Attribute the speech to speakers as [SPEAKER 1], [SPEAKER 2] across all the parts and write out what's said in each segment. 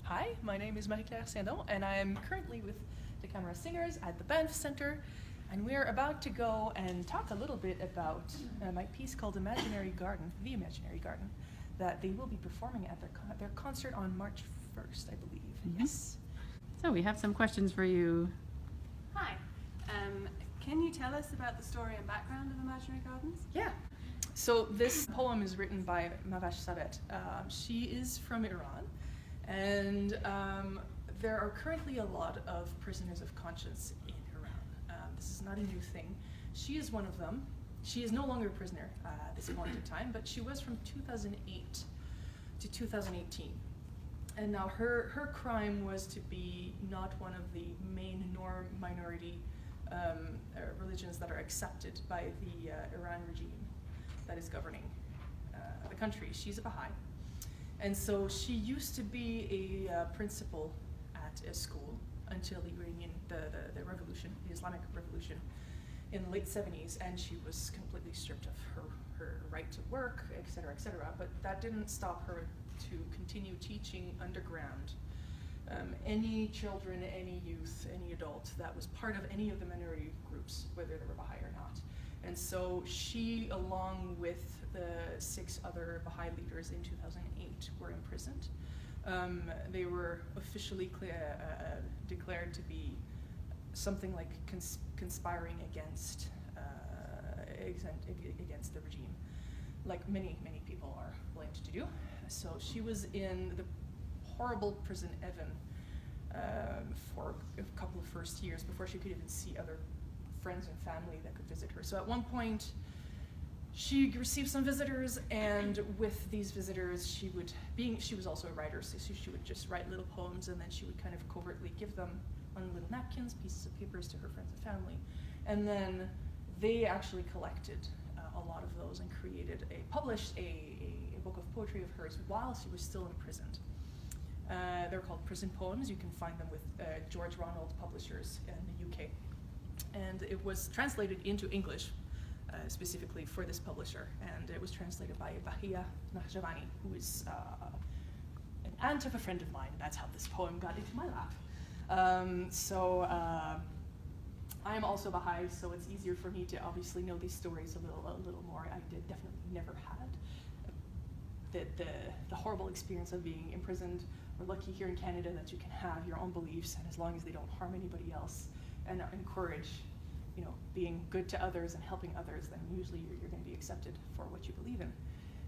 [SPEAKER 1] Hi, my name is Marie-Claire Saindon, and I am currently with the Camera Singers at the Banff Centre, and we're about to go and talk a little bit about my piece called Imaginary Garden, The Imaginary Garden, that they will be performing at their concert on March 1st, I believe.
[SPEAKER 2] Mm-hmm.
[SPEAKER 1] Yes.
[SPEAKER 2] So we have some questions for you.
[SPEAKER 3] Hi. Can you tell us about the story and background of Imaginary Gardens?
[SPEAKER 1] Yeah. So this poem is written by Marie-Claire Saindon. She is from Iran, and there are currently a lot of prisoners of conscience in Iran. This is not a new thing. She is one of them. She is no longer a prisoner at this point in time, but she was from 2008 to 2018. And now her crime was to be not one of the main nor minority religions that are accepted by the Iran regime that is governing the country. She's a Baha'i. And so she used to be a principal at a school until the Iranian, the revolution, the Islamic revolution in the late 70s, and she was completely stripped of her right to work, et cetera, but that didn't stop her to continue teaching underground. Any children, any youth, any adult that was part of any of the minority groups, whether they were Baha'i or not. And so she, along with the 6 other Baha'i leaders in 2008, were imprisoned. They were officially declared to be something like conspiring against the regime, like many people are blamed to do. So she was in the horrible prison Evan for a couple of first years before she could even see other friends and family that could visit her. So at one point she received some visitors, and with these visitors she was also a writer, so she would just write little poems, and then she would kind of covertly give them on little napkins, pieces of papers to her friends and family. And then they actually collected a lot of those and published a book of poetry of hers while she was still imprisoned. They're called prison poems. You can find them with George Ronald Publishers in the UK. And it was translated into English specifically for this publisher. And it was translated by Bahia Nahjavani, who is an aunt of a friend of mine. That's how this poem got into my lap. I am also Baha'i, so it's easier for me to obviously know these stories a little more. I definitely never had the horrible experience of being imprisoned. We're lucky here in Canada that you can have your own beliefs, and as long as they don't harm anybody else and encourage, being good to others and helping others, then usually you're going to be accepted for what you believe in.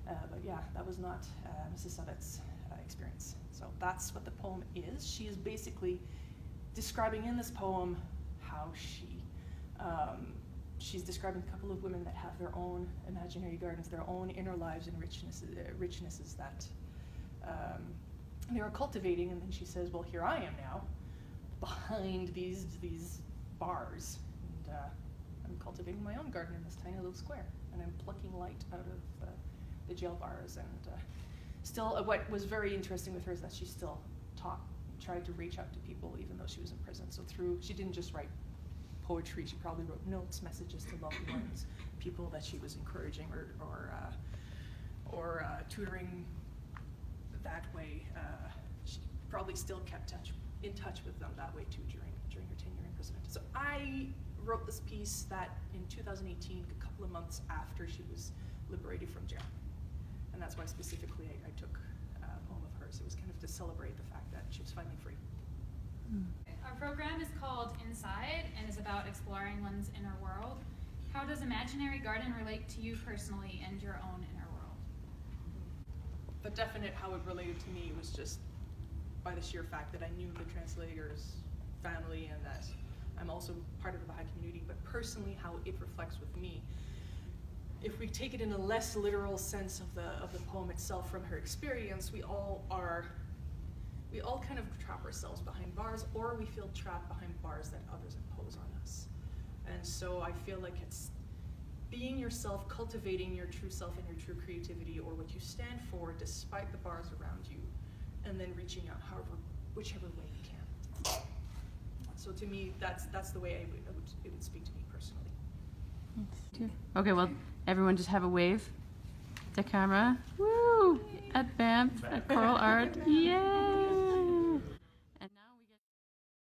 [SPEAKER 1] But yeah, that was not Mrs. Savet's experience. So that's what the poem is. She is basically describing in this poem how she's describing a couple of women that have their own imaginary gardens, their own inner lives and richnesses that they were cultivating. And then she says, well, here I am now behind these bars, and I'm cultivating my own garden in this tiny little square, and I'm plucking light out of the jail bars. And still, what was very interesting with her is that she still tried to reach out to people even though she was in prison. So she didn't just write poetry, she probably wrote notes, messages to loved ones, people that she was encouraging or tutoring that way. She probably still kept in touch with them that way too during her tenure in prison. So I wrote this piece that in 2018, a couple of months after she was liberated from jail. And that's why specifically I took a poem of hers. It was kind of to celebrate the fact that she was finally free.
[SPEAKER 4] Our program is called Inside and is about exploring one's inner world. How does Imaginary Garden relate to you personally and your own inner world?
[SPEAKER 1] The definite how it related to me was just by the sheer fact that I knew the translator's family and that I'm also part of the Baha'i community, but personally how it reflects with me. If we take it in a less literal sense of the poem itself from her experience, we all kind of trap ourselves behind bars, or we feel trapped behind bars that others impose on us. And so I feel like it's being yourself, cultivating your true self and your true creativity, or what you stand for despite the bars around you, and then reaching out whichever way you can. So to me, that's the way it would speak to me personally.
[SPEAKER 2] Okay, well, everyone just have a wave to camera. Woo! At Banff, at Choral Art. Yay!